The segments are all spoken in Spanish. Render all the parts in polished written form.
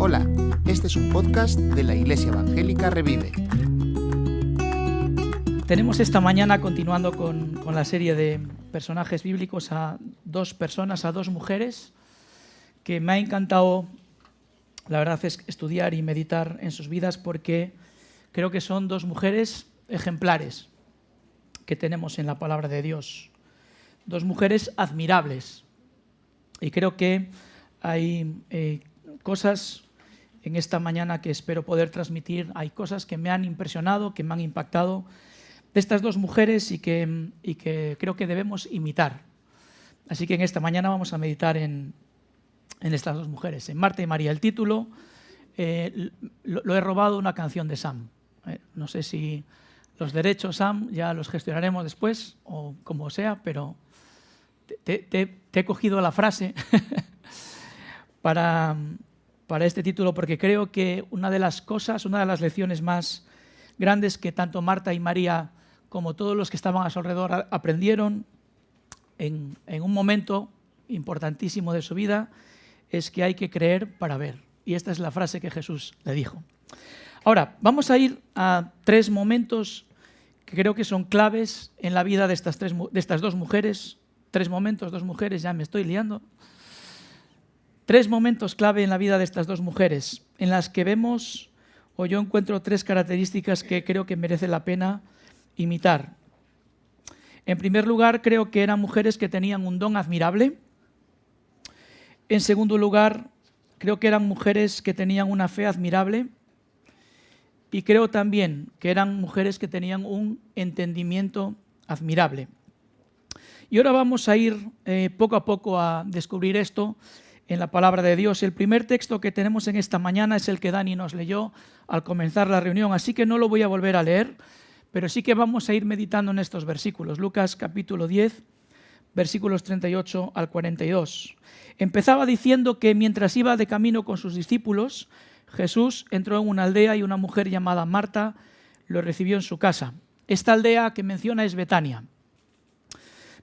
Hola, este es un podcast de la Iglesia Evangélica Revive. Tenemos esta mañana, continuando con la serie de personajes bíblicos, a dos personas, a dos mujeres, que me ha encantado, la verdad, es estudiar y meditar en sus vidas, porque creo que son dos mujeres ejemplares que tenemos en la palabra de Dios. Dos mujeres admirables. Y creo que hay cosas en esta mañana que espero poder transmitir. Hay cosas que me han impresionado, que me han impactado de estas dos mujeres y que creo que debemos imitar. Así que en esta mañana vamos a meditar en estas dos mujeres, en Marta y María. El título lo he robado de una canción de Sam. No sé si los derechos, Sam, ya los gestionaremos después o como sea, pero te he cogido la frase para este título, porque creo que una de las lecciones más grandes que tanto Marta y María como todos los que estaban a su alrededor aprendieron en un momento importantísimo de su vida es que hay que creer para ver. Y esta es la frase que Jesús le dijo. Ahora, vamos a ir a tres momentos que creo que son claves en la vida de estas dos mujeres. Tres momentos, dos mujeres, ya me estoy liando. Tres momentos clave en la vida de estas dos mujeres, en las que vemos, o yo encuentro tres características que creo que merece la pena imitar. En primer lugar, creo que eran mujeres que tenían un don admirable. En segundo lugar, creo que eran mujeres que tenían una fe admirable. Y creo también que eran mujeres que tenían un entendimiento admirable. Y ahora vamos a ir poco a poco a descubrir esto en la palabra de Dios. El primer texto que tenemos en esta mañana es el que Dani nos leyó al comenzar la reunión, así que no lo voy a volver a leer, pero sí que vamos a ir meditando en estos versículos. Lucas capítulo 10, versículos 38 al 42. Empezaba diciendo que mientras iba de camino con sus discípulos, Jesús entró en una aldea y una mujer llamada Marta lo recibió en su casa. Esta aldea que menciona es Betania.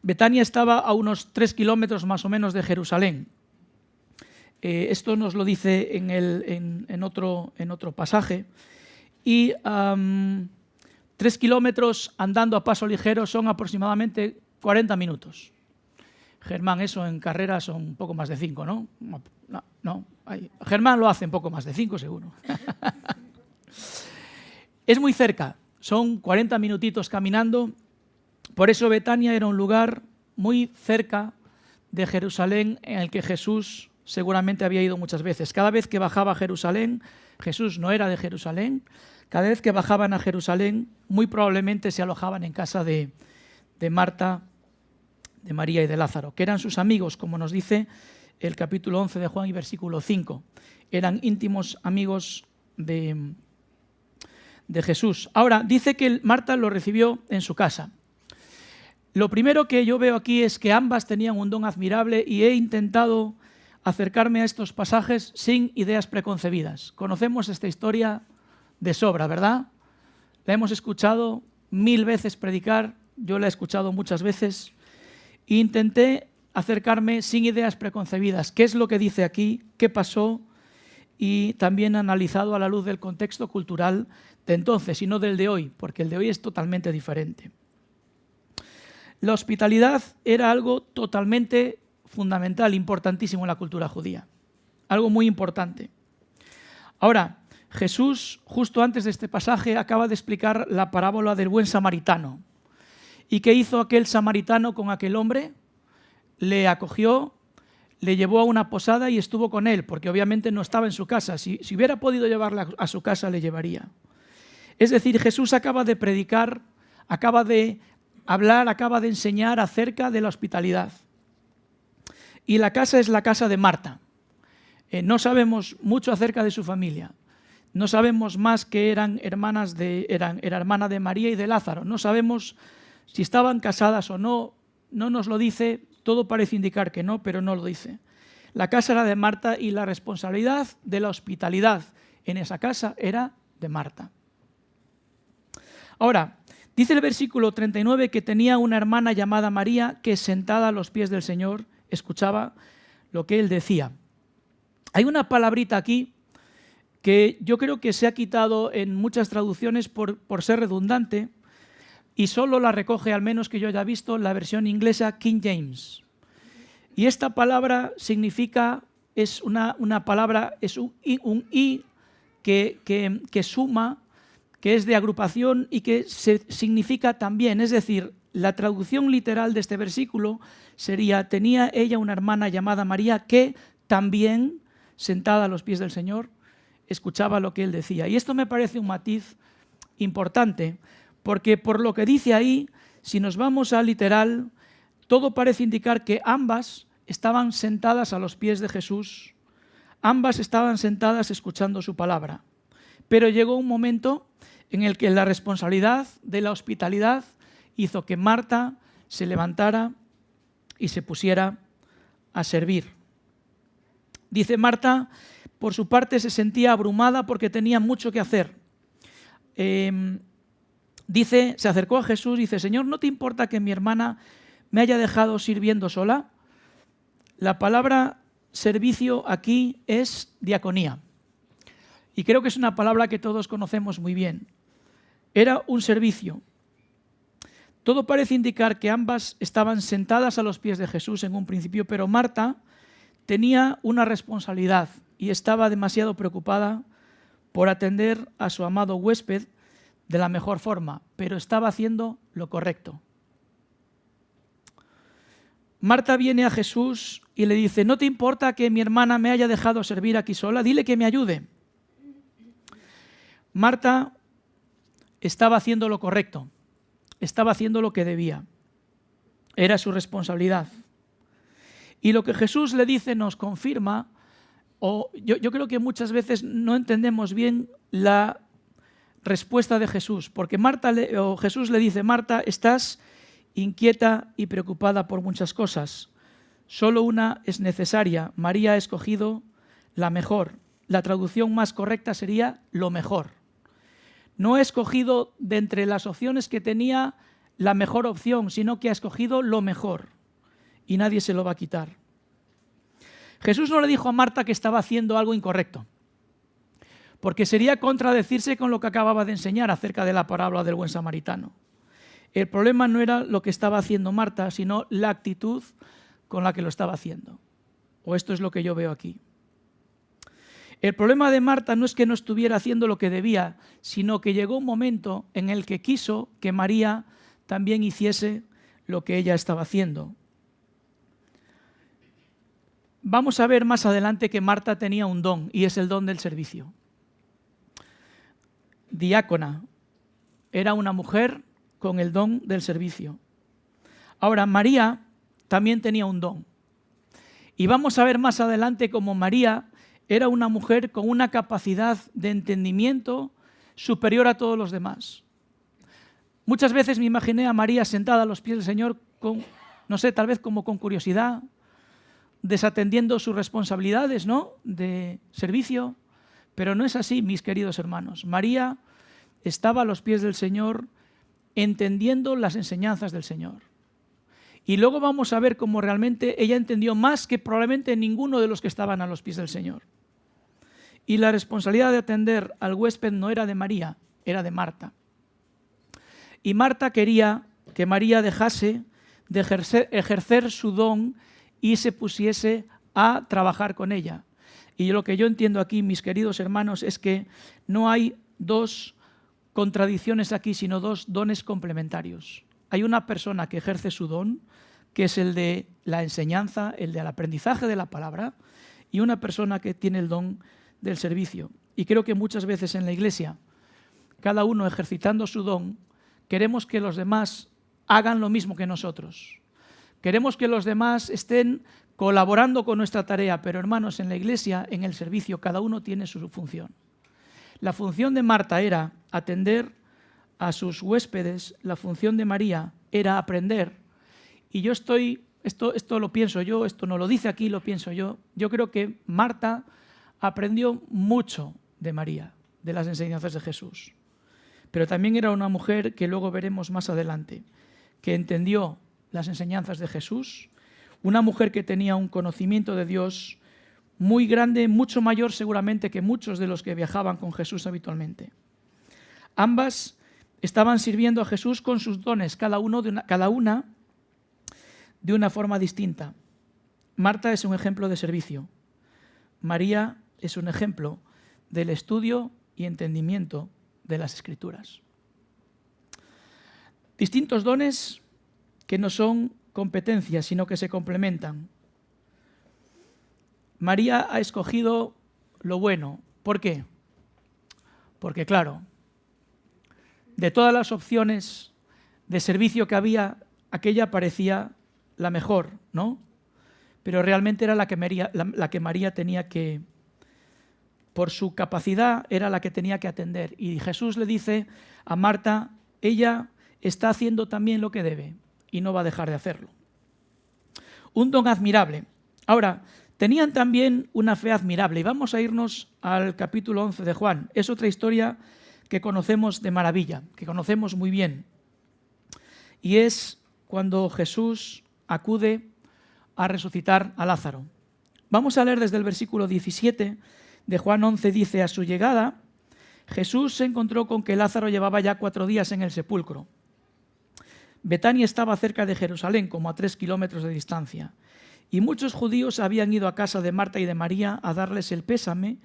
Betania estaba a unos 3 kilómetros más o menos de Jerusalén. Esto nos lo dice en otro pasaje. Y 3 kilómetros andando a paso ligero son aproximadamente 40 minutos. Germán, eso en carrera son un poco más de 5, ¿no? No. Germán lo hace un poco más de 5 seguro. Es muy cerca, son 40 minutitos caminando. Por eso Betania era un lugar muy cerca de Jerusalén en el que Jesús seguramente había ido muchas veces. Cada vez que bajaba a Jerusalén, Jesús no era de Jerusalén, cada vez que bajaban a Jerusalén, muy probablemente se alojaban en casa de Marta, de María y de Lázaro, que eran sus amigos, como nos dice el capítulo 11 de Juan y versículo 5. Eran íntimos amigos de Jesús. Ahora, dice que Marta lo recibió en su casa. Lo primero que yo veo aquí es que ambas tenían un don admirable y he intentado acercarme a estos pasajes sin ideas preconcebidas. Conocemos esta historia de sobra, ¿verdad? La hemos escuchado 1000 veces predicar, yo la he escuchado muchas veces, e intenté acercarme sin ideas preconcebidas. ¿Qué es lo que dice aquí? ¿Qué pasó? Y también analizado a la luz del contexto cultural de entonces y no del de hoy, porque el de hoy es totalmente diferente. La hospitalidad era algo totalmente fundamental, importantísimo en la cultura judía. Algo muy importante. Ahora, Jesús, justo antes de este pasaje, acaba de explicar la parábola del buen samaritano. ¿Y qué hizo aquel samaritano con aquel hombre? Le acogió, le llevó a una posada y estuvo con él, porque obviamente no estaba en su casa. Si hubiera podido llevarle a su casa, le llevaría. Es decir, Jesús acaba de predicar, acaba de hablar, acaba de enseñar acerca de la hospitalidad. Y la casa es la casa de Marta. No sabemos mucho acerca de su familia. No sabemos más que era hermana de María y de Lázaro. No sabemos si estaban casadas o no. No nos lo dice. Todo parece indicar que no, pero no lo dice. La casa era de Marta y la responsabilidad de la hospitalidad en esa casa era de Marta. Ahora, dice el versículo 39 que tenía una hermana llamada María que sentada a los pies del Señor escuchaba lo que él decía. Hay una palabrita aquí que yo creo que se ha quitado en muchas traducciones por ser redundante, y solo la recoge, al menos que yo haya visto, la versión inglesa King James. Y esta palabra significa, es una palabra, es un I que suma, que es de agrupación y que significa también. Es decir, la traducción literal de este versículo sería: tenía ella una hermana llamada María que también, sentada a los pies del Señor, escuchaba lo que él decía. Y esto me parece un matiz importante, porque por lo que dice ahí, si nos vamos al literal, todo parece indicar que ambas estaban sentadas a los pies de Jesús, ambas estaban sentadas escuchando su palabra. Pero llegó un momento en el que la responsabilidad de la hospitalidad hizo que Marta se levantara y se pusiera a servir. Dice: Marta, por su parte, se sentía abrumada porque tenía mucho que hacer. Dice, se acercó a Jesús y dice: Señor, ¿no te importa que mi hermana me haya dejado sirviendo sola? La palabra servicio aquí es diaconía. Y creo que es una palabra que todos conocemos muy bien. Era un servicio. Todo parece indicar que ambas estaban sentadas a los pies de Jesús en un principio, pero Marta tenía una responsabilidad y estaba demasiado preocupada por atender a su amado huésped de la mejor forma, pero estaba haciendo lo correcto. Marta viene a Jesús y le dice: ¿no te importa que mi hermana me haya dejado servir aquí sola? Dile que me ayude. Marta estaba haciendo lo correcto, estaba haciendo lo que debía. Era su responsabilidad. Y lo que Jesús le dice nos confirma, yo creo que muchas veces no entendemos bien la respuesta de Jesús, porque Jesús le dice: Marta, estás inquieta y preocupada por muchas cosas. Solo una es necesaria. María ha escogido la mejor. La traducción más correcta sería lo mejor. No ha escogido de entre las opciones que tenía la mejor opción, sino que ha escogido lo mejor. Y nadie se lo va a quitar. Jesús no le dijo a Marta que estaba haciendo algo incorrecto, porque sería contradecirse con lo que acababa de enseñar acerca de la parábola del buen samaritano. El problema no era lo que estaba haciendo Marta, sino la actitud con la que lo estaba haciendo. O esto es lo que yo veo aquí. El problema de Marta no es que no estuviera haciendo lo que debía, sino que llegó un momento en el que quiso que María también hiciese lo que ella estaba haciendo. Vamos a ver más adelante que Marta tenía un don, y es el don del servicio. Diácona. Era una mujer con el don del servicio. Ahora, María también tenía un don. Y vamos a ver más adelante cómo María era una mujer con una capacidad de entendimiento superior a todos los demás. Muchas veces me imaginé a María sentada a los pies del Señor con, no sé, tal vez como con curiosidad, desatendiendo sus responsabilidades, ¿no?, de servicio. Pero no es así, mis queridos hermanos. María estaba a los pies del Señor entendiendo las enseñanzas del Señor. Y luego vamos a ver cómo realmente ella entendió más que probablemente ninguno de los que estaban a los pies del Señor. Y la responsabilidad de atender al huésped no era de María, era de Marta. Y Marta quería que María dejase de ejercer su don y se pusiese a trabajar con ella. Y lo que yo entiendo aquí, mis queridos hermanos, es que no hay dos contradicciones aquí, sino dos dones complementarios. Hay una persona que ejerce su don, que es el de la enseñanza, el del aprendizaje de la palabra, y una persona que tiene el don del servicio. Y creo que muchas veces en la iglesia, cada uno ejercitando su don, queremos que los demás hagan lo mismo que nosotros. Queremos que los demás estén colaborando con nuestra tarea, pero hermanos, en la iglesia, en el servicio, cada uno tiene su función. La función de Marta era atender a sus huéspedes, la función de María era aprender. Y yo esto lo pienso yo, esto no lo dice aquí, lo pienso yo. Yo creo que Marta aprendió mucho de María, de las enseñanzas de Jesús. Pero también era una mujer que luego veremos más adelante, que entendió las enseñanzas de Jesús, una mujer que tenía un conocimiento de Dios muy grande, mucho mayor seguramente que muchos de los que viajaban con Jesús habitualmente. Ambas estaban sirviendo a Jesús con sus dones, cada una de una forma distinta. Marta es un ejemplo de servicio. María es un ejemplo del estudio y entendimiento de las Escrituras. Distintos dones que no son competencias, sino que se complementan. María ha escogido lo bueno. ¿Por qué? Porque, claro, de todas las opciones de servicio que había, aquella parecía la mejor, ¿no? Pero realmente era la que María tenía que, por su capacidad, era la que tenía que atender. Y Jesús le dice a Marta, ella está haciendo también lo que debe y no va a dejar de hacerlo. Un don admirable. Ahora, tenían también una fe admirable. Y vamos a irnos al capítulo 11 de Juan. Es otra historia que conocemos de maravilla, que conocemos muy bien. Y es cuando Jesús acude a resucitar a Lázaro. Vamos a leer desde el versículo 17 de Juan 11. Dice, a su llegada, Jesús se encontró con que Lázaro llevaba ya 4 días en el sepulcro. Betania estaba cerca de Jerusalén, como a 3 kilómetros de distancia. Y muchos judíos habían ido a casa de Marta y de María a darles el pésame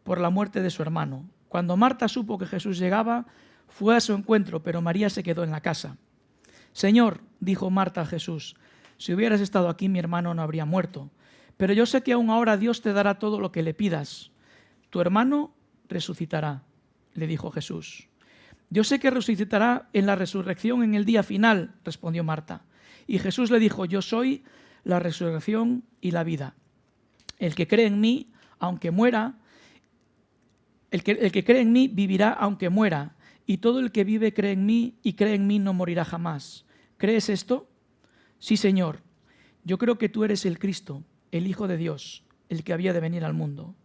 por la muerte de su hermano. Cuando Marta supo que Jesús llegaba, fue a su encuentro, pero María se quedó en la casa. Señor, dijo Marta a Jesús, si hubieras estado aquí, mi hermano no habría muerto. Pero yo sé que aún ahora Dios te dará todo lo que le pidas. Tu hermano resucitará, le dijo Jesús. Yo sé que resucitará en la resurrección en el día final, respondió Marta. Y Jesús le dijo, yo soy la resurrección y la vida. El que cree en mí, aunque muera, el que cree en mí vivirá aunque muera. Y todo el que vive cree en mí y cree en mí no morirá jamás. ¿Crees esto? Sí, Señor. Yo creo que tú eres el Cristo, el Hijo de Dios, el que había de venir al mundo.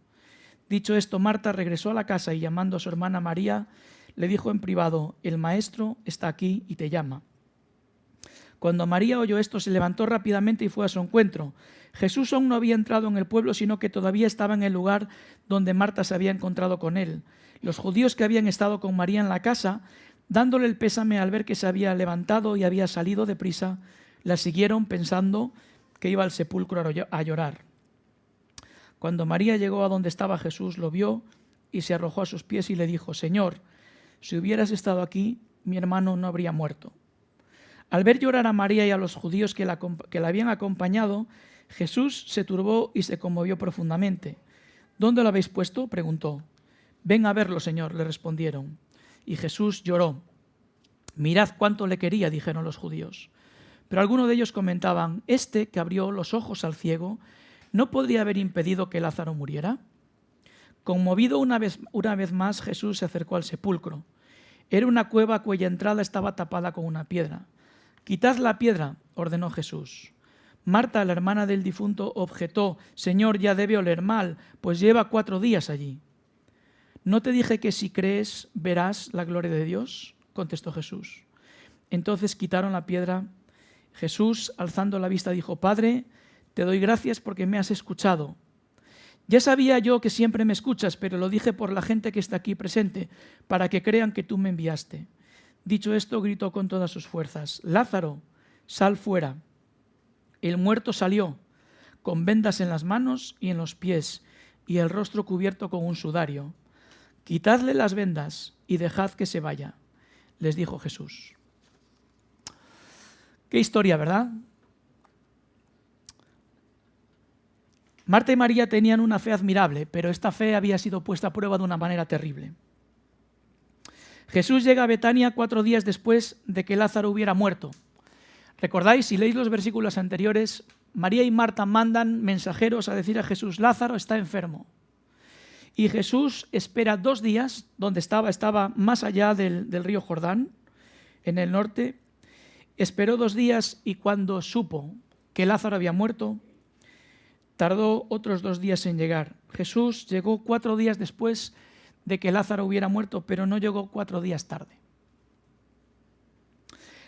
Dicho esto, Marta regresó a la casa y llamando a su hermana María, le dijo en privado, el maestro está aquí y te llama. Cuando María oyó esto, se levantó rápidamente y fue a su encuentro. Jesús aún no había entrado en el pueblo, sino que todavía estaba en el lugar donde Marta se había encontrado con él. Los judíos que habían estado con María en la casa, dándole el pésame al ver que se había levantado y había salido deprisa, la siguieron pensando que iba al sepulcro a llorar. Cuando María llegó a donde estaba Jesús, lo vio y se arrojó a sus pies y le dijo, Señor, si hubieras estado aquí, mi hermano no habría muerto. Al ver llorar a María y a los judíos que la habían acompañado, Jesús se turbó y se conmovió profundamente. ¿Dónde lo habéis puesto?, preguntó. Ven a verlo, Señor, le respondieron. Y Jesús lloró. Mirad cuánto le quería, dijeron los judíos. Pero algunos de ellos comentaban, este que abrió los ojos al ciego, ¿no podría haber impedido que Lázaro muriera? Conmovido una vez más, Jesús se acercó al sepulcro. Era una cueva cuya entrada estaba tapada con una piedra. Quitad la piedra, ordenó Jesús. Marta, la hermana del difunto, objetó, Señor, ya debe oler mal, pues lleva 4 días allí. ¿No te dije que si crees verás la gloria de Dios?, contestó Jesús. Entonces quitaron la piedra. Jesús, alzando la vista, dijo, Padre, te doy gracias porque me has escuchado. Ya sabía yo que siempre me escuchas, pero lo dije por la gente que está aquí presente, para que crean que tú me enviaste. Dicho esto, gritó con todas sus fuerzas, Lázaro, sal fuera. El muerto salió, con vendas en las manos y en los pies, y el rostro cubierto con un sudario. Quitadle las vendas y dejad que se vaya, les dijo Jesús. Qué historia, ¿verdad? Marta y María tenían una fe admirable, pero esta fe había sido puesta a prueba de una manera terrible. Jesús llega a Betania 4 días después de que Lázaro hubiera muerto. ¿Recordáis? Si leéis los versículos anteriores, María y Marta mandan mensajeros a decir a Jesús, Lázaro está enfermo. Y Jesús espera 2 días, donde estaba más allá del río Jordán, en el norte. Esperó 2 días y cuando supo que Lázaro había muerto, tardó otros 2 días en llegar. Jesús llegó 4 días después de que Lázaro hubiera muerto, pero no llegó 4 días tarde.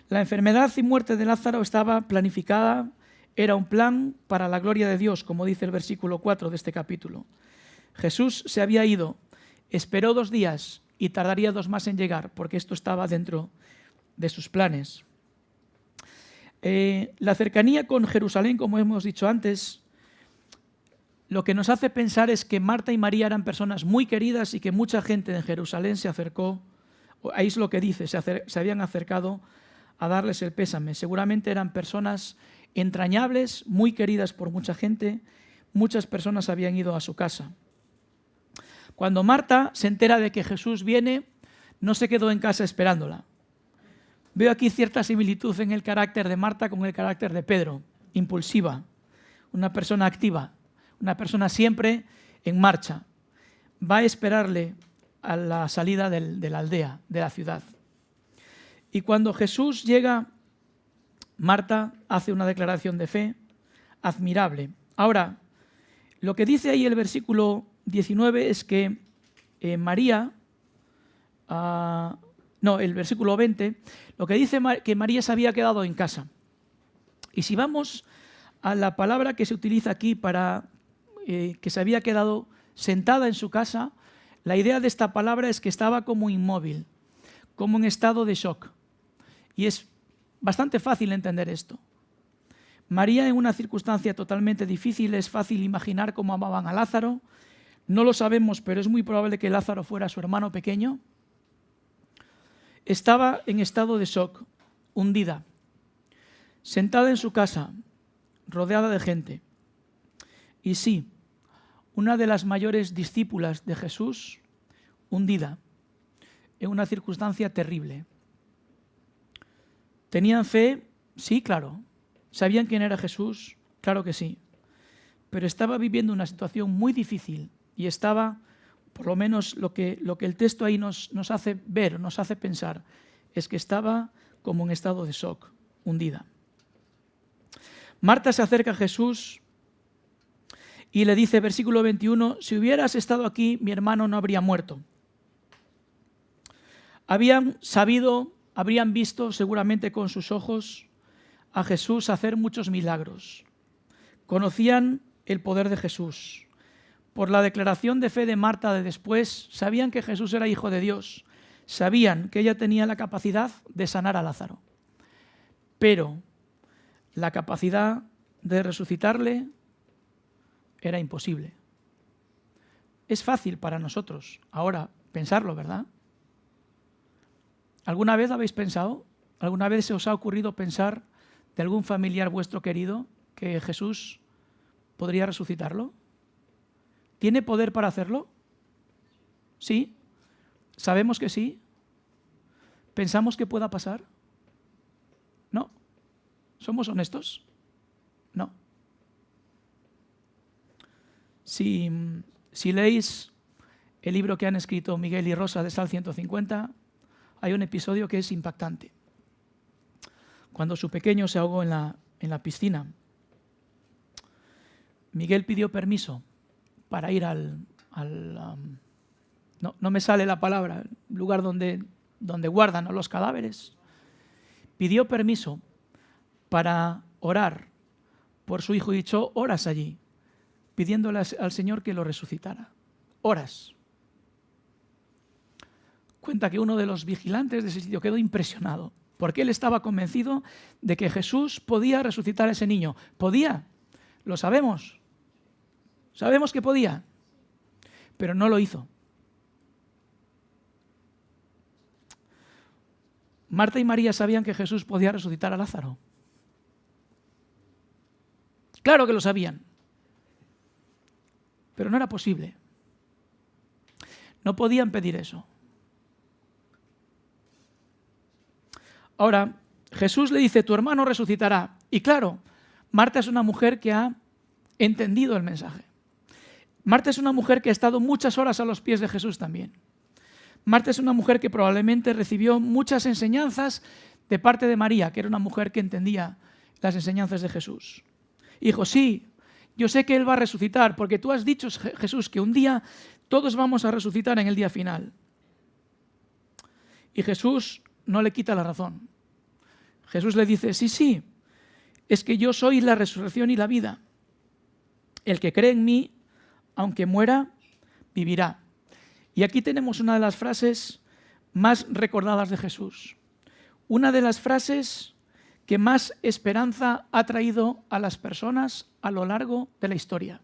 La enfermedad y muerte de Lázaro estaba planificada Era un plan para la gloria de Dios, como dice el versículo 4 de este capítulo. Jesús se había ido, esperó 2 días y tardaría 2 más en llegar, porque esto estaba dentro de sus planes. La cercanía con Jerusalén, como hemos dicho antes, lo que nos hace pensar es que Marta y María eran personas muy queridas y que mucha gente de Jerusalén se acercó, ahí es lo que dice, se habían acercado a darles el pésame. Seguramente eran personas entrañables, muy queridas por mucha gente, muchas personas habían ido a su casa. Cuando Marta se entera de que Jesús viene, no se quedó en casa esperándola. Veo aquí cierta similitud en el carácter de Marta con el carácter de Pedro, impulsiva, una persona activa, una persona siempre en marcha. Va a esperarle a la salida de la aldea, de la ciudad. Y cuando Jesús llega, Marta hace una declaración de fe admirable. Ahora, lo que dice ahí el versículo 19 es que María, el versículo 20, lo que dice que María se había quedado en casa. Y si vamos a la palabra que se utiliza aquí para que se había quedado sentada en su casa, la idea de esta palabra es que estaba como inmóvil, como en estado de shock. Y es bastante fácil entender esto. María, en una circunstancia totalmente difícil, es fácil imaginar cómo amaban a Lázaro. No lo sabemos, pero es muy probable que Lázaro fuera su hermano pequeño. Estaba en estado de shock, hundida, sentada en su casa, rodeada de gente. Y sí, una de las mayores discípulas de Jesús, hundida, en una circunstancia terrible. ¿Tenían fe? Sí, claro. ¿Sabían quién era Jesús? Claro que sí. Pero estaba viviendo una situación muy difícil y estaba, por lo menos lo que el texto ahí nos hace ver, nos hace pensar, es que estaba como en estado de shock, hundida. Marta se acerca a Jesús y le dice, versículo 21, si hubieras estado aquí, mi hermano no habría muerto. Habrían visto seguramente con sus ojos a Jesús hacer muchos milagros. Conocían el poder de Jesús. Por la declaración de fe de Marta de después, sabían que Jesús era hijo de Dios. Sabían que ella tenía la capacidad de sanar a Lázaro. Pero la capacidad de resucitarle era imposible. Es fácil para nosotros ahora pensarlo, ¿verdad? ¿Alguna vez habéis pensado? ¿Alguna vez se os ha ocurrido pensar de algún familiar vuestro querido que Jesús podría resucitarlo? ¿Tiene poder para hacerlo? ¿Sí? ¿Sabemos que sí? ¿Pensamos que pueda pasar? No. ¿Somos honestos? No. Si leéis el libro que han escrito Miguel y Rosa de Sal 150, hay un episodio que es impactante. Cuando su pequeño se ahogó en la piscina, Miguel pidió permiso para ir no me sale la palabra, el lugar donde guardan los cadáveres. Pidió permiso para orar por su hijo y echó horas allí, pidiéndole al Señor que lo resucitara. Horas. Cuenta que uno de los vigilantes de ese sitio quedó impresionado, porque él estaba convencido de que Jesús podía resucitar a ese niño. ¿Podía? Lo sabemos. Sabemos que podía, pero no lo hizo. Marta y María sabían que Jesús podía resucitar a Lázaro. Claro que lo sabían, pero no era posible. No podían pedir eso. Ahora, Jesús le dice, tu hermano resucitará. Y claro, Marta es una mujer que ha entendido el mensaje. Marta es una mujer que ha estado muchas horas a los pies de Jesús también. Marta es una mujer que probablemente recibió muchas enseñanzas de parte de María, que era una mujer que entendía las enseñanzas de Jesús. Y dijo, sí, yo sé que Él va a resucitar, porque tú has dicho, Jesús, que un día todos vamos a resucitar en el día final. Y Jesús no le quita la razón. Jesús le dice, sí, es que yo soy la resurrección y la vida. El que cree en mí, aunque muera, vivirá. Y aquí tenemos una de las frases más recordadas de Jesús. Una de las frases que más esperanza ha traído a las personas a lo largo de la historia.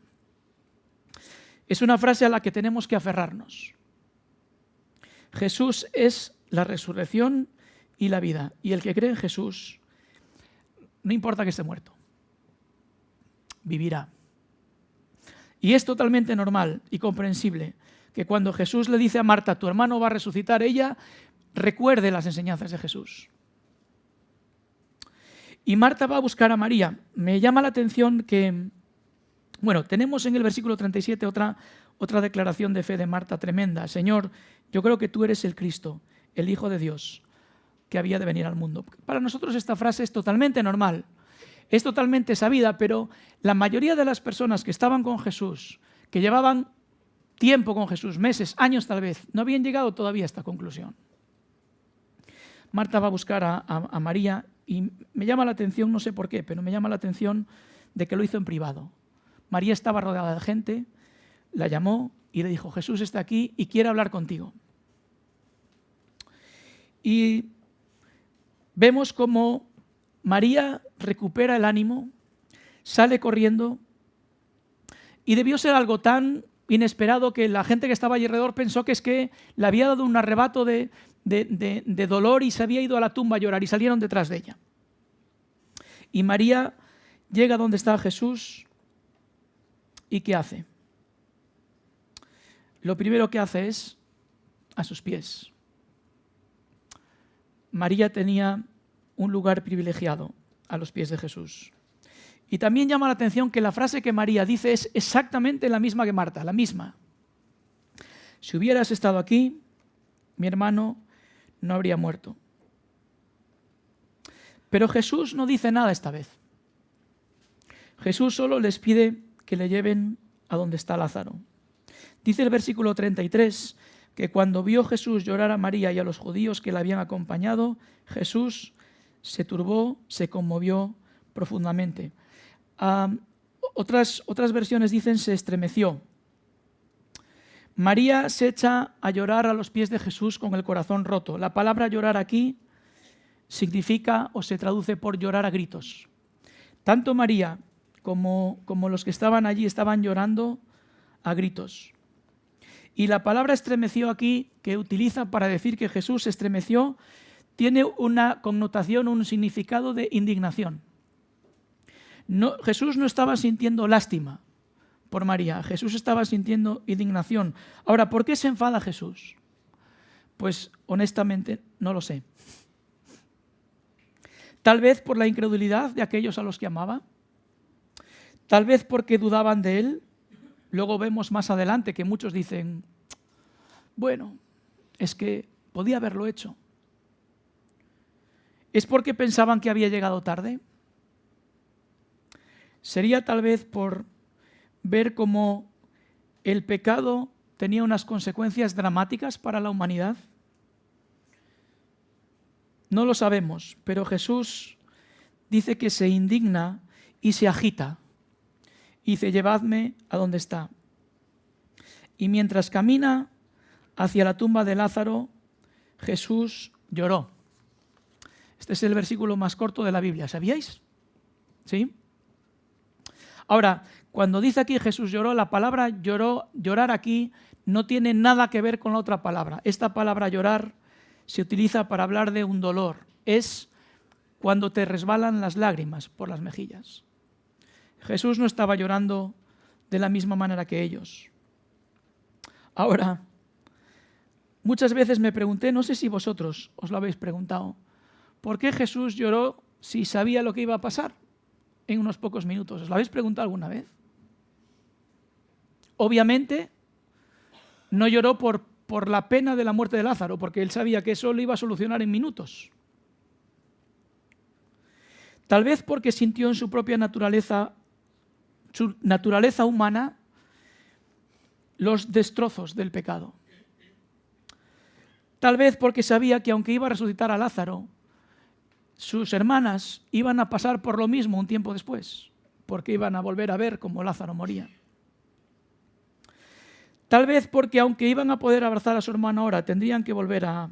Es una frase a la que tenemos que aferrarnos. Jesús es la resurrección y la vida. Y el que cree en Jesús, no importa que esté muerto, vivirá. Y es totalmente normal y comprensible que cuando Jesús le dice a Marta, tu hermano va a resucitar, ella recuerde las enseñanzas de Jesús. Y Marta va a buscar a María. Me llama la atención que, tenemos en el versículo 37 otra declaración de fe de Marta tremenda. Señor, yo creo que tú eres el Cristo, el Hijo de Dios, que había de venir al mundo. Para nosotros esta frase es totalmente normal, es totalmente sabida, pero la mayoría de las personas que estaban con Jesús, que llevaban tiempo con Jesús, meses, años tal vez, no habían llegado todavía a esta conclusión. Marta va a buscar a María y me llama la atención, no sé por qué, pero me llama la atención de que lo hizo en privado. María estaba rodeada de gente, la llamó y le dijo, Jesús está aquí y quiere hablar contigo. Y vemos cómo María recupera el ánimo, sale corriendo y debió ser algo tan inesperado que la gente que estaba allí alrededor pensó que es que le había dado un arrebato de dolor y se había ido a la tumba a llorar y salieron detrás de ella. Y María llega donde está Jesús y ¿qué hace? Lo primero que hace es a sus pies. María tenía un lugar privilegiado a los pies de Jesús. Y también llama la atención que la frase que María dice es exactamente la misma que Marta, la misma. Si hubieras estado aquí, mi hermano no habría muerto. Pero Jesús no dice nada esta vez. Jesús solo les pide que le lleven a donde está Lázaro. Dice el versículo 33 que cuando vio Jesús llorar a María y a los judíos que la habían acompañado, Jesús se turbó, se conmovió profundamente. Otras versiones dicen se estremeció. María se echa a llorar a los pies de Jesús con el corazón roto. La palabra llorar aquí significa o se traduce por llorar a gritos. Tanto María como los que estaban allí estaban llorando a gritos. Y la palabra estremeció aquí, que utiliza para decir que Jesús se estremeció, tiene una connotación, un significado de indignación. No, Jesús no estaba sintiendo lástima por María, Jesús estaba sintiendo indignación. Ahora, ¿por qué se enfada Jesús? Pues honestamente no lo sé. Tal vez por la incredulidad de aquellos a los que amaba, tal vez porque dudaban de él. Luego vemos más adelante que muchos dicen, bueno, es que podía haberlo hecho. ¿Es porque pensaban que había llegado tarde? ¿Sería tal vez por ver cómo el pecado tenía unas consecuencias dramáticas para la humanidad? No lo sabemos, pero Jesús dice que se indigna y se agita. Y dice, llevadme a donde está. Y mientras camina hacia la tumba de Lázaro, Jesús lloró. Este es el versículo más corto de la Biblia, ¿sabíais? ¿Sí? Ahora, cuando dice aquí Jesús lloró, la palabra llorar aquí no tiene nada que ver con la otra palabra. Esta palabra llorar se utiliza para hablar de un dolor. Es cuando te resbalan las lágrimas por las mejillas. Jesús no estaba llorando de la misma manera que ellos. Ahora, muchas veces me pregunté, no sé si vosotros os lo habéis preguntado, ¿por qué Jesús lloró si sabía lo que iba a pasar en unos pocos minutos? ¿Os lo habéis preguntado alguna vez? Obviamente, no lloró por la pena de la muerte de Lázaro, porque él sabía que eso lo iba a solucionar en minutos. Tal vez porque sintió en su propia naturaleza humana, los destrozos del pecado. Tal vez porque sabía que aunque iba a resucitar a Lázaro, sus hermanas iban a pasar por lo mismo un tiempo después, porque iban a volver a ver cómo Lázaro moría. Tal vez porque aunque iban a poder abrazar a su hermano ahora, tendrían que volver a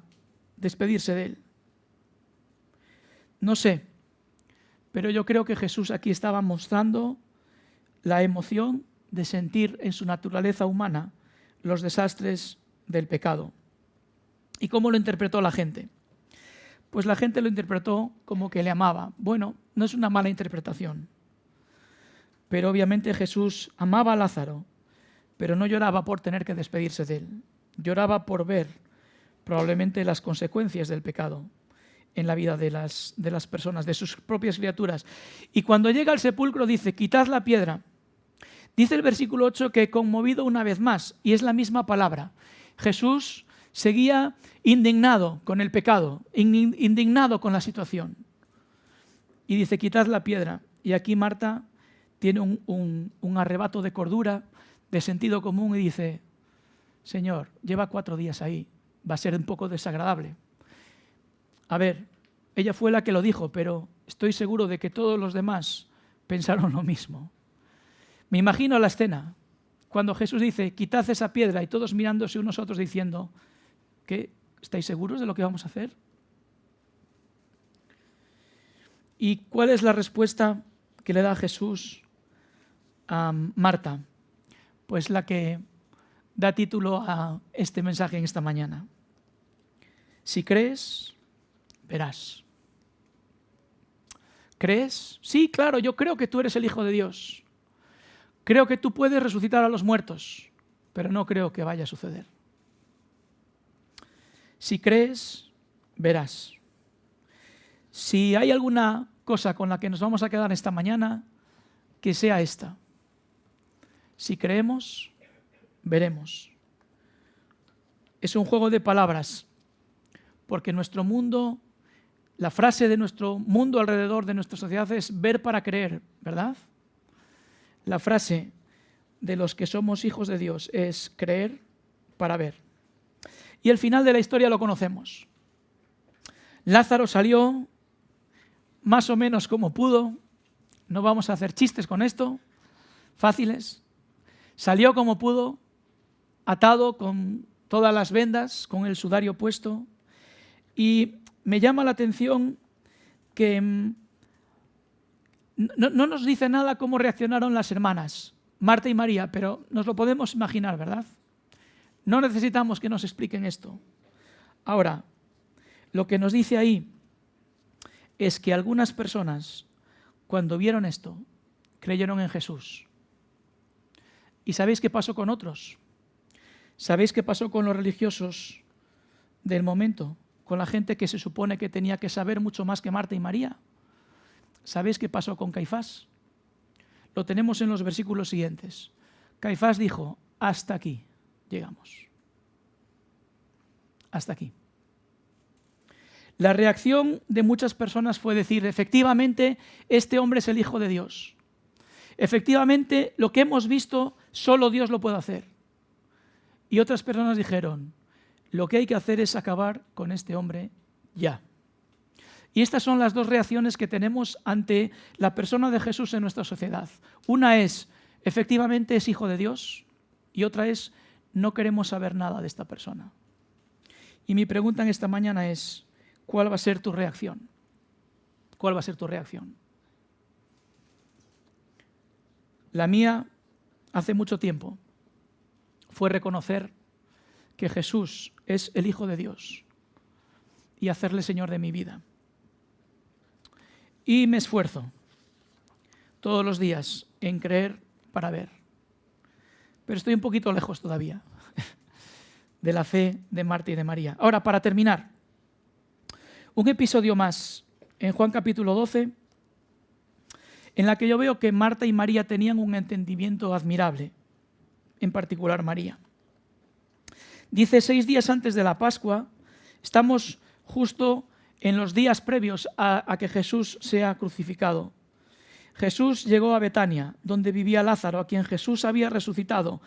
despedirse de él. No sé, pero yo creo que Jesús aquí estaba mostrando la emoción de sentir en su naturaleza humana los desastres del pecado. ¿Y cómo lo interpretó la gente? Pues la gente lo interpretó como que le amaba. Bueno, no es una mala interpretación, pero obviamente Jesús amaba a Lázaro, pero no lloraba por tener que despedirse de él. Lloraba por ver probablemente las consecuencias del pecado en la vida de las personas, de sus propias criaturas. Y cuando llega al sepulcro dice, quitad la piedra. Dice el versículo 8 que conmovido una vez más, y es la misma palabra. Jesús seguía indignado con el pecado, indignado con la situación. Y dice, quitad la piedra. Y aquí Marta tiene un arrebato de cordura, de sentido común, y dice, Señor, lleva 4 días ahí, va a ser un poco desagradable. A ver, ella fue la que lo dijo, pero estoy seguro de que todos los demás pensaron lo mismo. Me imagino la escena, cuando Jesús dice, quitad esa piedra, y todos mirándose unos a otros diciendo, ¿qué? ¿Estáis seguros de lo que vamos a hacer? ¿Y cuál es la respuesta que le da Jesús a Marta? Pues la que da título a este mensaje en esta mañana. Si crees, verás. ¿Crees? Sí, claro, yo creo que tú eres el Hijo de Dios. Creo que tú puedes resucitar a los muertos, pero no creo que vaya a suceder. Si crees, verás. Si hay alguna cosa con la que nos vamos a quedar esta mañana, que sea esta. Si creemos, veremos. Es un juego de palabras, porque nuestro mundo, la frase de nuestro mundo alrededor de nuestra sociedad es ver para creer, ¿verdad? La frase de los que somos hijos de Dios es creer para ver. Y el final de la historia lo conocemos. Lázaro salió más o menos como pudo. No vamos a hacer chistes con esto, fáciles. Salió como pudo, atado con todas las vendas, con el sudario puesto. Y me llama la atención que no nos dice nada cómo reaccionaron las hermanas, Marta y María, pero nos lo podemos imaginar, ¿verdad? No necesitamos que nos expliquen esto. Ahora, lo que nos dice ahí es que algunas personas, cuando vieron esto, creyeron en Jesús. ¿Y sabéis qué pasó con otros? ¿Sabéis qué pasó con los religiosos del momento? Con la gente que se supone que tenía que saber mucho más que Marta y María. ¿Sabéis qué pasó con Caifás? Lo tenemos en los versículos siguientes. Caifás dijo, hasta aquí llegamos. Hasta aquí. La reacción de muchas personas fue decir, efectivamente, este hombre es el Hijo de Dios. Efectivamente, lo que hemos visto, solo Dios lo puede hacer. Y otras personas dijeron, lo que hay que hacer es acabar con este hombre ya. Y estas son las dos reacciones que tenemos ante la persona de Jesús en nuestra sociedad. Una es, efectivamente es Hijo de Dios, y otra es, no queremos saber nada de esta persona. Y mi pregunta en esta mañana es, ¿cuál va a ser tu reacción? ¿Cuál va a ser tu reacción? La mía, hace mucho tiempo, fue reconocer que Jesús es el Hijo de Dios y hacerle Señor de mi vida. Y me esfuerzo todos los días en creer para ver. Pero estoy un poquito lejos todavía de la fe de Marta y de María. Ahora, para terminar, un episodio más en Juan capítulo 12, en la que yo veo que Marta y María tenían un entendimiento admirable, en particular María. Dice, 6 días antes de la Pascua, estamos justo en los días previos a que Jesús sea crucificado. Jesús llegó a Betania, donde vivía Lázaro, a quien Jesús había resucitado.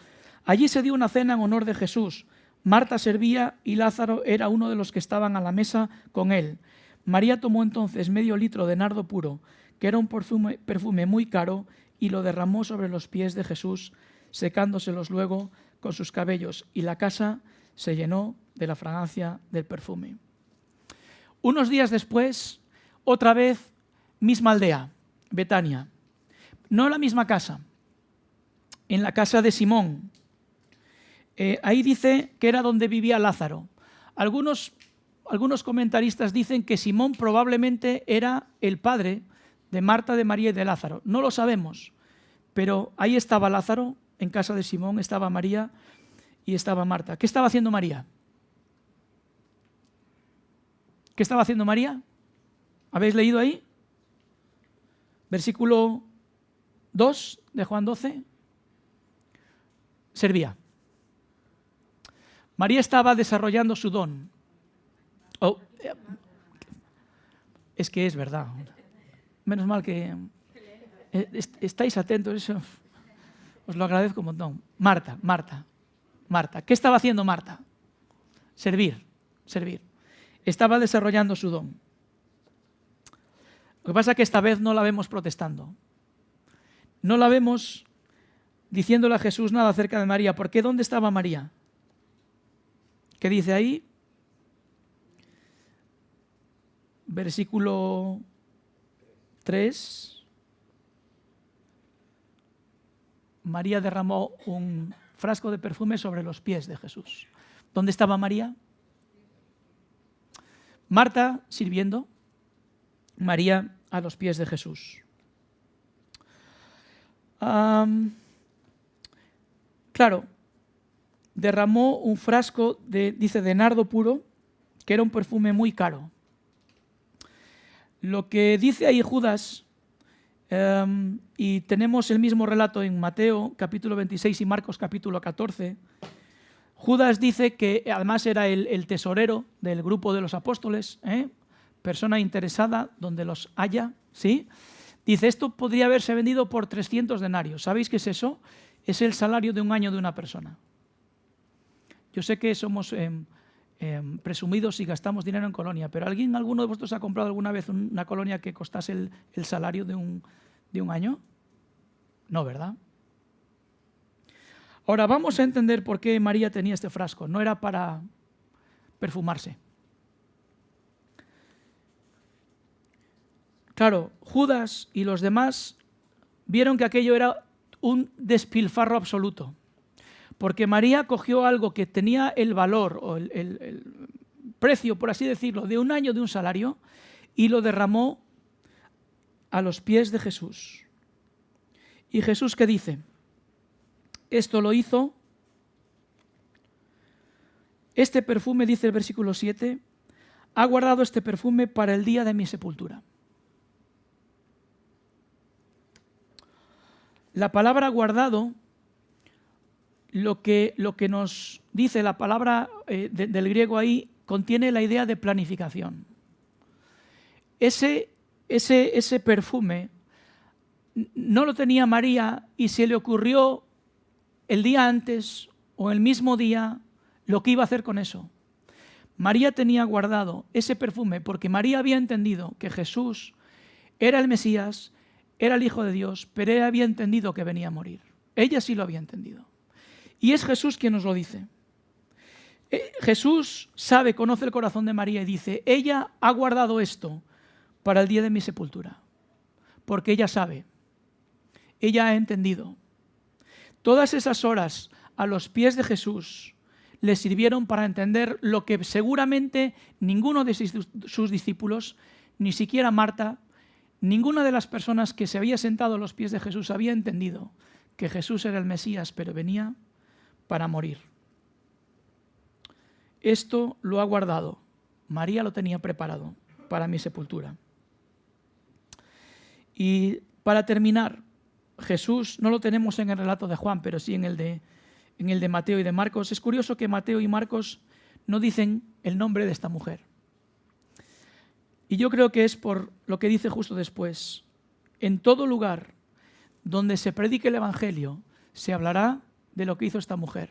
Allí se dio una cena en honor de Jesús. Marta servía y Lázaro era uno de los que estaban a la mesa con él. María tomó entonces medio litro de nardo puro, que era un perfume muy caro, y lo derramó sobre los pies de Jesús, secándoselos luego con sus cabellos, y la casa se llenó de la fragancia del perfume. Unos días después, otra vez, misma aldea, Betania. No la misma casa, en la casa de Simón. Ahí dice que era donde vivía Lázaro. Algunos comentaristas dicen que Simón probablemente era el padre de Marta, de María y de Lázaro. No lo sabemos, pero ahí estaba Lázaro, en casa de Simón, estaba María y estaba Marta. ¿Qué estaba haciendo María? ¿Qué estaba haciendo María? ¿Habéis leído ahí? Versículo 2 de Juan 12. Servía. María estaba desarrollando su don. Oh, es que es verdad. Menos mal que estáis atentos, eso os lo agradezco un montón. Marta. ¿Qué estaba haciendo Marta? Servir. Estaba desarrollando su don. Lo que pasa es que esta vez no la vemos protestando. No la vemos diciéndole a Jesús nada acerca de María. ¿Por qué? ¿Dónde estaba María? ¿Qué dice ahí? Versículo 3. María derramó un frasco de perfume sobre los pies de Jesús. ¿Dónde estaba María? Marta sirviendo, María a los pies de Jesús. Claro, derramó un frasco de nardo puro, que era un perfume muy caro. Lo que dice ahí Judas, y tenemos el mismo relato en Mateo capítulo 26 y Marcos capítulo 14, Judas dice que además era el tesorero del grupo de los apóstoles, persona interesada donde los haya, ¿sí? Dice, esto podría haberse vendido por 300 denarios. ¿Sabéis qué es eso? Es el salario de un año de una persona. Yo sé que somos presumidos y gastamos dinero en colonia, pero ¿alguno de vosotros ha comprado alguna vez una colonia que costase el salario de un año? No, ¿verdad? Ahora vamos a entender por qué María tenía este frasco. No era para perfumarse. Claro, Judas y los demás vieron que aquello era un despilfarro absoluto, porque María cogió algo que tenía el valor o el precio, por así decirlo, de un año de un salario y lo derramó a los pies de Jesús. ¿Y Jesús qué dice? Esto lo hizo, este perfume, dice el versículo 7, ha guardado este perfume para el día de mi sepultura. La palabra guardado, lo que nos dice la palabra del griego ahí, contiene la idea de planificación. Ese perfume no lo tenía María y se le ocurrió el día antes o el mismo día lo que iba a hacer con eso. María tenía guardado ese perfume porque María había entendido que Jesús era el Mesías, era el Hijo de Dios, pero ella había entendido que venía a morir. Ella sí lo había entendido. Y es Jesús quien nos lo dice. Jesús sabe, conoce el corazón de María y dice, ella ha guardado esto para el día de mi sepultura, porque ella sabe, ella ha entendido. Todas esas horas a los pies de Jesús le sirvieron para entender lo que seguramente ninguno de sus discípulos, ni siquiera Marta, ninguna de las personas que se había sentado a los pies de Jesús había entendido que Jesús era el Mesías, pero venía para morir. Esto lo ha guardado. María lo tenía preparado para mi sepultura. Y para terminar, Jesús no lo tenemos en el relato de Juan, pero sí en el de Mateo y de Marcos. Es curioso que Mateo y Marcos no dicen el nombre de esta mujer. Y yo creo que es por lo que dice justo después. En todo lugar donde se predique el Evangelio, se hablará de lo que hizo esta mujer.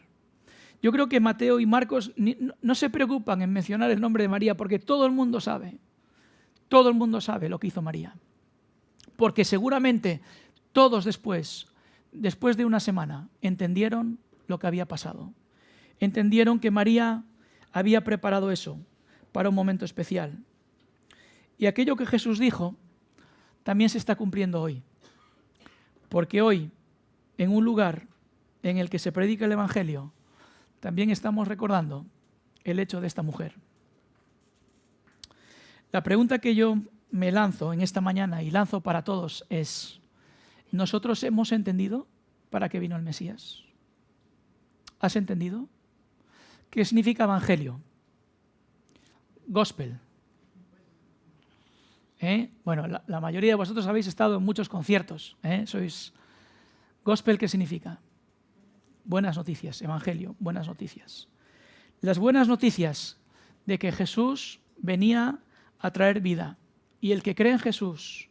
Yo creo que Mateo y Marcos no se preocupan en mencionar el nombre de María porque todo el mundo sabe. Todo el mundo sabe lo que hizo María. Porque seguramente todos después de una semana, entendieron lo que había pasado. Entendieron que María había preparado eso para un momento especial. Y aquello que Jesús dijo también se está cumpliendo hoy. Porque hoy, en un lugar en el que se predica el Evangelio, también estamos recordando el hecho de esta mujer. La pregunta que yo me lanzo en esta mañana y lanzo para todos es: ¿nosotros hemos entendido para qué vino el Mesías? ¿Has entendido? ¿Qué significa Evangelio? Gospel. Bueno, la mayoría de vosotros habéis estado en muchos conciertos. Sois gospel, ¿qué significa? Buenas noticias, Evangelio, buenas noticias. Las buenas noticias de que Jesús venía a traer vida. Y el que cree en Jesús,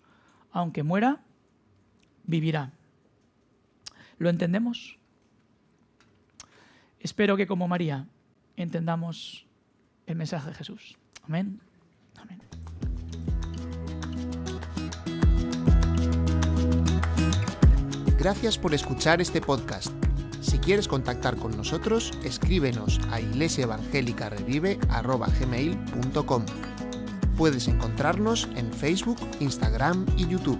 aunque muera, vivirá. ¿Lo entendemos? Espero que como María entendamos el mensaje de Jesús. Amén. Amén. Gracias por escuchar este podcast. Si quieres contactar con nosotros, escríbenos a iglesiaevangelicarevive@gmail.com. Puedes encontrarnos en Facebook, Instagram y YouTube.